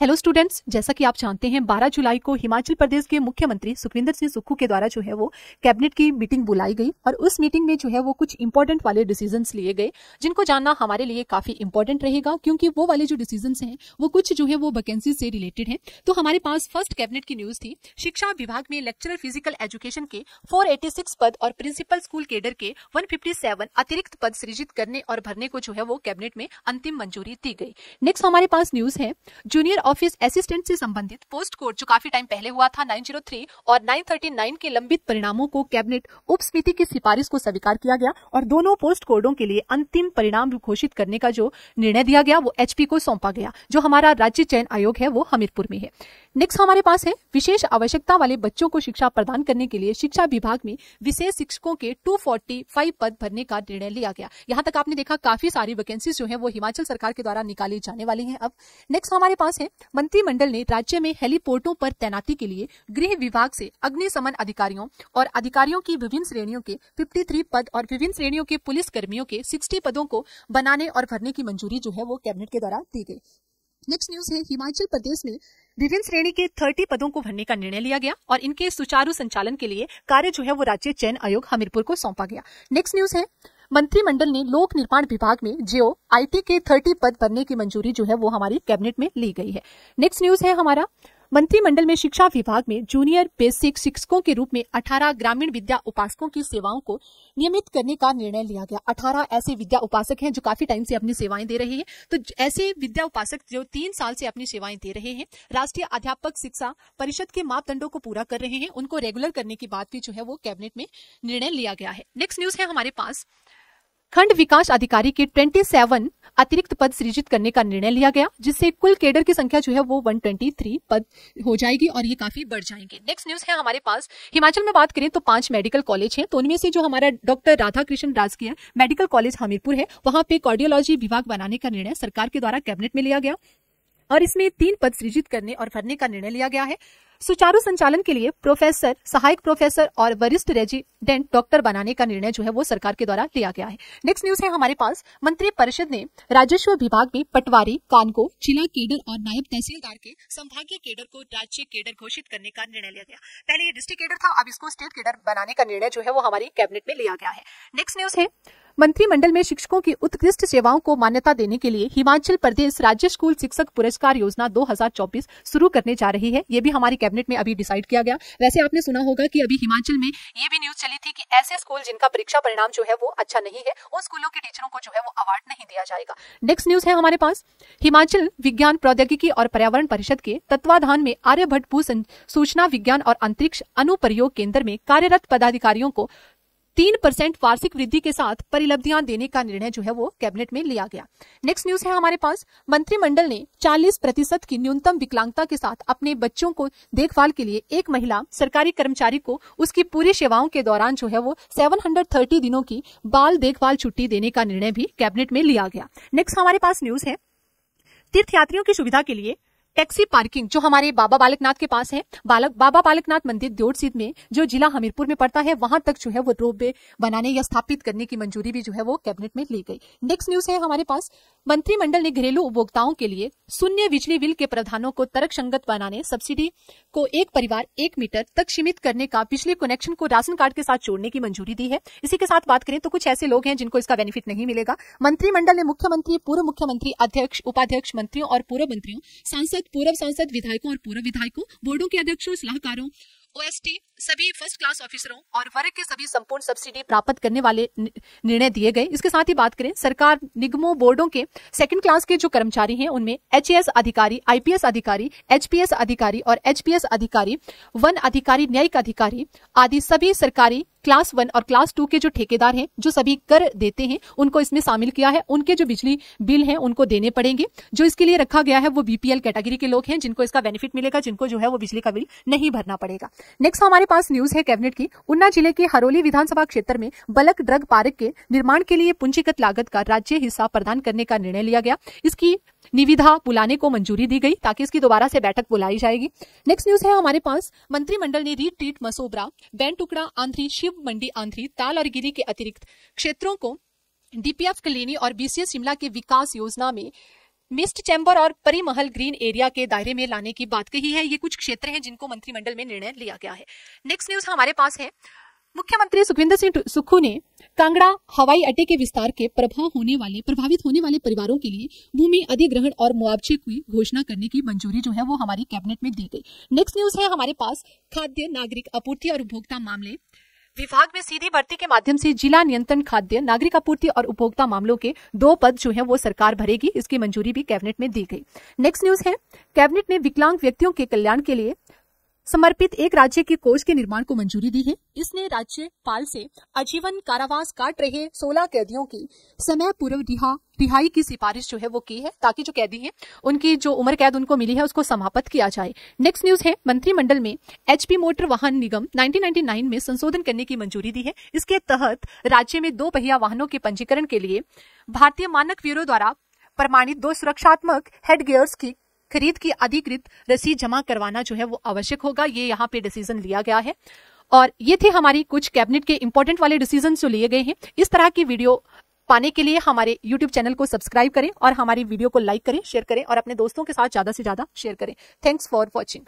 Hello students, जैसा कि आप जानते हैं 12 जुलाई को हिमाचल प्रदेश के मुख्यमंत्री सुखविंदर सिंह सुक्खू के द्वारा जो है वो कैबिनेट की मीटिंग बुलाई गई और उस मीटिंग में जो है वो कुछ इंपॉर्टेंट वाले डिसीजंस लिए गए जिनको जानना हमारे लिए काफी इंपॉर्टेंट रहेगा क्योंकि वो वाले जो डिसीजंस हैं वो कुछ जो है वो वैकेंसी से रिलेटेड है। तो हमारे पास फर्स्ट कैबिनेट की न्यूज थी, शिक्षा विभाग में लेक्चरर फिजिकल एजुकेशन के 486 पद और प्रिंसिपल स्कूल केडर के 157 अतिरिक्त पद सृजित करने और भरने को जो है वो कैबिनेट में अंतिम मंजूरी दी गई। नेक्स्ट हमारे पास न्यूज है, जूनियर ऑफिस असिस्टेंट से संबंधित पोस्ट कोड जो काफी टाइम पहले हुआ था 903 और 939 के लंबित परिणामों को कैबिनेट उप समिति की सिफारिश को स्वीकार किया गया और दोनों पोस्ट कोडों के लिए अंतिम परिणाम घोषित करने का जो निर्णय दिया गया वो एचपी को सौंपा गया। जो हमारा राज्य चयन आयोग है वो हमीरपुर में है। नेक्स्ट हमारे पास है, विशेष आवश्यकता वाले बच्चों को शिक्षा प्रदान करने के लिए शिक्षा विभाग में विशेष शिक्षकों के 245 पद भरने का निर्णय लिया गया। यहाँ तक आपने देखा काफी सारी वैकेंसीज जो है वो हिमाचल सरकार के द्वारा निकाली जाने वाली हैं। अब नेक्स्ट हमारे पास है, मंत्रिमंडल ने राज्य में हेलीपोर्टों पर तैनाती के लिए गृह विभाग से अग्निशमन अधिकारियों और अधिकारियों की विभिन्न श्रेणियों के 53 पद और विभिन्न श्रेणियों के पुलिस कर्मियों के 60 पदों को बनाने और भरने की मंजूरी जो है वो कैबिनेट के द्वारा दी गई। नेक्स्ट न्यूज है, हिमाचल प्रदेश में विभिन्न श्रेणी के 30 पदों को भरने का निर्णय लिया गया और इनके सुचारू संचालन के लिए कार्य जो है वो राज्य चयन आयोग हमीरपुर को सौंपा गया। नेक्स्ट न्यूज है, मंत्रिमंडल ने लोक निर्माण विभाग में जियो आईटी के 30 पद भरने की मंजूरी जो है वो हमारी कैबिनेट में ली गई है। नेक्स्ट न्यूज है हमारा, मंत्रिमंडल में शिक्षा विभाग में जूनियर बेसिक शिक्षकों के रूप में 18 ग्रामीण विद्या उपासकों की सेवाओं को नियमित करने का निर्णय लिया गया। 18 ऐसे विद्या उपासक हैं जो काफी टाइम से अपनी सेवाएं दे रहे हैं। तो ऐसे विद्या उपासक जो 3 साल से अपनी सेवाएं दे रहे हैं, राष्ट्रीय अध्यापक शिक्षा परिषद के मापदंडों को पूरा कर रहे हैं, उनको रेगुलर करने की बात भी जो है वो कैबिनेट में निर्णय लिया गया है। नेक्स्ट न्यूज है हमारे पास, खंड विकास अधिकारी के 27 अतिरिक्त पद सृजित करने का निर्णय लिया गया जिससे कुल केडर की संख्या जो है वो 123 पद हो जाएगी और ये काफी बढ़ जाएंगे। नेक्स्ट न्यूज है हमारे पास, हिमाचल में बात करें तो 5 मेडिकल कॉलेज हैं, तो उनमें से जो हमारा डॉक्टर राधाकृष्ण राजकीय मेडिकल कॉलेज हमीरपुर है वहां पे कार्डियोलॉजी विभाग बनाने का निर्णय सरकार के द्वारा कैबिनेट में लिया गया और इसमें 3 पद सृजित करने और भरने का निर्णय लिया गया है। सुचारू संचालन के लिए प्रोफेसर, सहायक प्रोफेसर और वरिष्ठ रेजिडेंट डॉक्टर बनाने का निर्णय जो है वो सरकार के द्वारा लिया गया है। नेक्स्ट न्यूज है हमारे पास, मंत्री परिषद ने राजस्व विभाग में पटवारी, कानको, जिला केडर और नायब तहसीलदार के संभागीय केडर को राज्य केडर घोषित करने का निर्णय लिया गया। पहले ये डिस्ट्रिक्ट केडर था, अब इसको स्टेट केडर बनाने का निर्णय जो है वो हमारी कैबिनेट में लिया गया है। नेक्स्ट न्यूज है, मंत्रिमंडल में शिक्षकों की उत्कृष्ट सेवाओं को मान्यता देने के लिए हिमाचल प्रदेश राज्य स्कूल शिक्षक पुरस्कार योजना 2024 शुरू करने जा रही है। ये भी हमारी कैबिनेट में अभी डिसाइड किया गया। वैसे आपने सुना होगा कि अभी हिमाचल में ये भी न्यूज चली थी कि ऐसे स्कूल जिनका परीक्षा परिणाम जो है वो अच्छा नहीं है, उन स्कूलों के टीचरों को जो है वो अवार्ड नहीं दिया जाएगा। नेक्स्ट न्यूज है हमारे पास, हिमाचल विज्ञान प्रौद्योगिकी और पर्यावरण परिषद के तत्वाधान में आर्यभट्ट भू सूचना विज्ञान और अंतरिक्ष अनुप्रयोग केंद्र में कार्यरत पदाधिकारियों को 3% वार्षिक वृद्धि के साथ परिलब्धियां देने का निर्णय जो है वो कैबिनेट में लिया गया। नेक्स्ट न्यूज है हमारे पास, मंत्रिमंडल ने 40% की न्यूनतम विकलांगता के साथ अपने बच्चों को देखभाल के लिए एक महिला सरकारी कर्मचारी को उसकी पूरी सेवाओं के दौरान जो है वो 730 दिनों की बाल देखभाल छुट्टी देने का निर्णय भी कैबिनेट में लिया गया। नेक्स्ट हमारे पास न्यूज है, तीर्थयात्रियों की सुविधा के लिए टैक्सी पार्किंग जो हमारे बाबा बालकनाथ के पास है, बाबा बालकनाथ मंदिर द्योटसिद्ध में जो जिला हमीरपुर में पड़ता है, वहां तक जो है वो रोपवे बनाने या स्थापित करने की मंजूरी भी जो है वो कैबिनेट में ली गई। नेक्स्ट न्यूज है हमारे पास, मंत्रिमंडल ने घरेलू उपभोक्ताओं के लिए शून्य बिजली बिल के प्रावधानों को तर्कसंगत बनाने, सब्सिडी को एक परिवार 1 मीटर तक सीमित करने का बिजली कनेक्शन को राशन कार्ड के साथ जोड़ने की मंजूरी दी है। इसी के साथ बात करें तो कुछ ऐसे लोग हैं जिनको इसका बेनिफिट नहीं मिलेगा। मंत्रिमंडल ने मुख्यमंत्री, पूर्व मुख्यमंत्री, अध्यक्ष, उपाध्यक्ष, मंत्रियों और पूर्व मंत्रियों, सांसद, पूर्व सांसद, विधायकों और पूर्व विधायकों, बोर्डों के अध्यक्षों, सलाहकारों, ओएसटी, सभी फर्स्ट क्लास ऑफिसरों और वर्ग के सभी संपूर्ण सब्सिडी प्राप्त करने वाले निर्णय दिए गए। इसके साथ ही बात करें सरकार, निगमों, बोर्डों के सेकंड क्लास के जो कर्मचारी हैं उनमें एचएएस अधिकारी, आईपीएस अधिकारी, एचपीएस अधिकारी और एचपीएस अधिकारी, वन अधिकारी, न्यायिक अधिकारी आदि सभी सरकारी क्लास 1 और क्लास 2 के जो ठेकेदार हैं जो सभी कर देते हैं उनको इसमें शामिल किया है। उनके जो बिजली बिल हैं उनको देने पड़ेंगे। जो इसके लिए रखा गया है वो बीपीएल कैटेगरी के लोग हैं जिनको इसका बेनिफिट मिलेगा, जिनको जो है वो बिजली का बिल नहीं भरना पड़ेगा। नेक्स्ट हमारे पास न्यूज है कैबिनेट की, ऊना जिले के हरोली विधानसभा क्षेत्र में बल्क ड्रग पार्क के निर्माण के लिए पूंजीगत लागत का राज्य हिस्सा प्रदान करने का निर्णय लिया गया। इसकी निविदा बुलाने को मंजूरी दी गई ताकि इसकी दोबारा से बैठक बुलाई जाएगी। नेक्स्ट न्यूज है हमारे पास, मंत्रिमंडल ने रीट्रीट मसोबरा, बैंड टुकड़ा आंध्री, शिव मंडी आंध्री, ताल और गिरी के अतिरिक्त क्षेत्रों को डीपीएफ कलिनी और बीसीएस शिमला के विकास योजना में मिस्ट चैम्बर और परिमहल ग्रीन एरिया के दायरे में लाने की बात कही है। ये कुछ क्षेत्र हैं जिनको मंत्रिमंडल में निर्णय लिया गया है। नेक्स्ट न्यूज हमारे पास है, मुख्यमंत्री सुखविंदर सिंह सुक्खू ने कांगड़ा हवाई अड्डे के विस्तार के प्रभावित होने वाले परिवारों के लिए भूमि अधिग्रहण और मुआवजे की घोषणा करने की मंजूरी जो है वो हमारी कैबिनेट में दी गई। नेक्स्ट न्यूज है हमारे पास, खाद्य नागरिक आपूर्ति और उपभोक्ता मामले विभाग में सीधी भर्ती के माध्यम से जिला नियंत्रण खाद्य नागरिक आपूर्ति और उपभोक्ता मामलों के 2 पद जो है वो सरकार भरेगी। इसकी मंजूरी भी कैबिनेट में दी गई। नेक्स्ट न्यूज है, कैबिनेट ने विकलांग व्यक्तियों के कल्याण के लिए समर्पित एक राज्य के कोष के निर्माण को मंजूरी दी है। इसने राज्यपाल से आजीवन कारावास काट रहे 16 कैदियों की समय पूर्व रिहाई की सिफारिश जो है वो की है, ताकि जो कैदी हैं उनकी जो उम्र कैद उनको मिली है उसको समाप्त किया जाए। नेक्स्ट न्यूज है, मंत्रिमंडल में एचपी मोटर वाहन निगम 1999 में संशोधन करने की मंजूरी दी है। इसके तहत राज्य में 2 पहिया वाहनों के पंजीकरण के लिए भारतीय मानक ब्यूरो द्वारा प्रमाणित 2 सुरक्षात्मक हेड गियर्स की खरीद की अधिकृत रसीद जमा करवाना जो है वो आवश्यक होगा। ये यहाँ पे डिसीजन लिया गया है। और ये थे हमारी कुछ कैबिनेट के इंपॉर्टेंट वाले डिसीजन जो लिए गए हैं। इस तरह की वीडियो पाने के लिए हमारे YouTube चैनल को सब्सक्राइब करें और हमारी वीडियो को लाइक करें, शेयर करें और अपने दोस्तों के साथ ज्यादा से ज्यादा शेयर करें। Thanks for watching.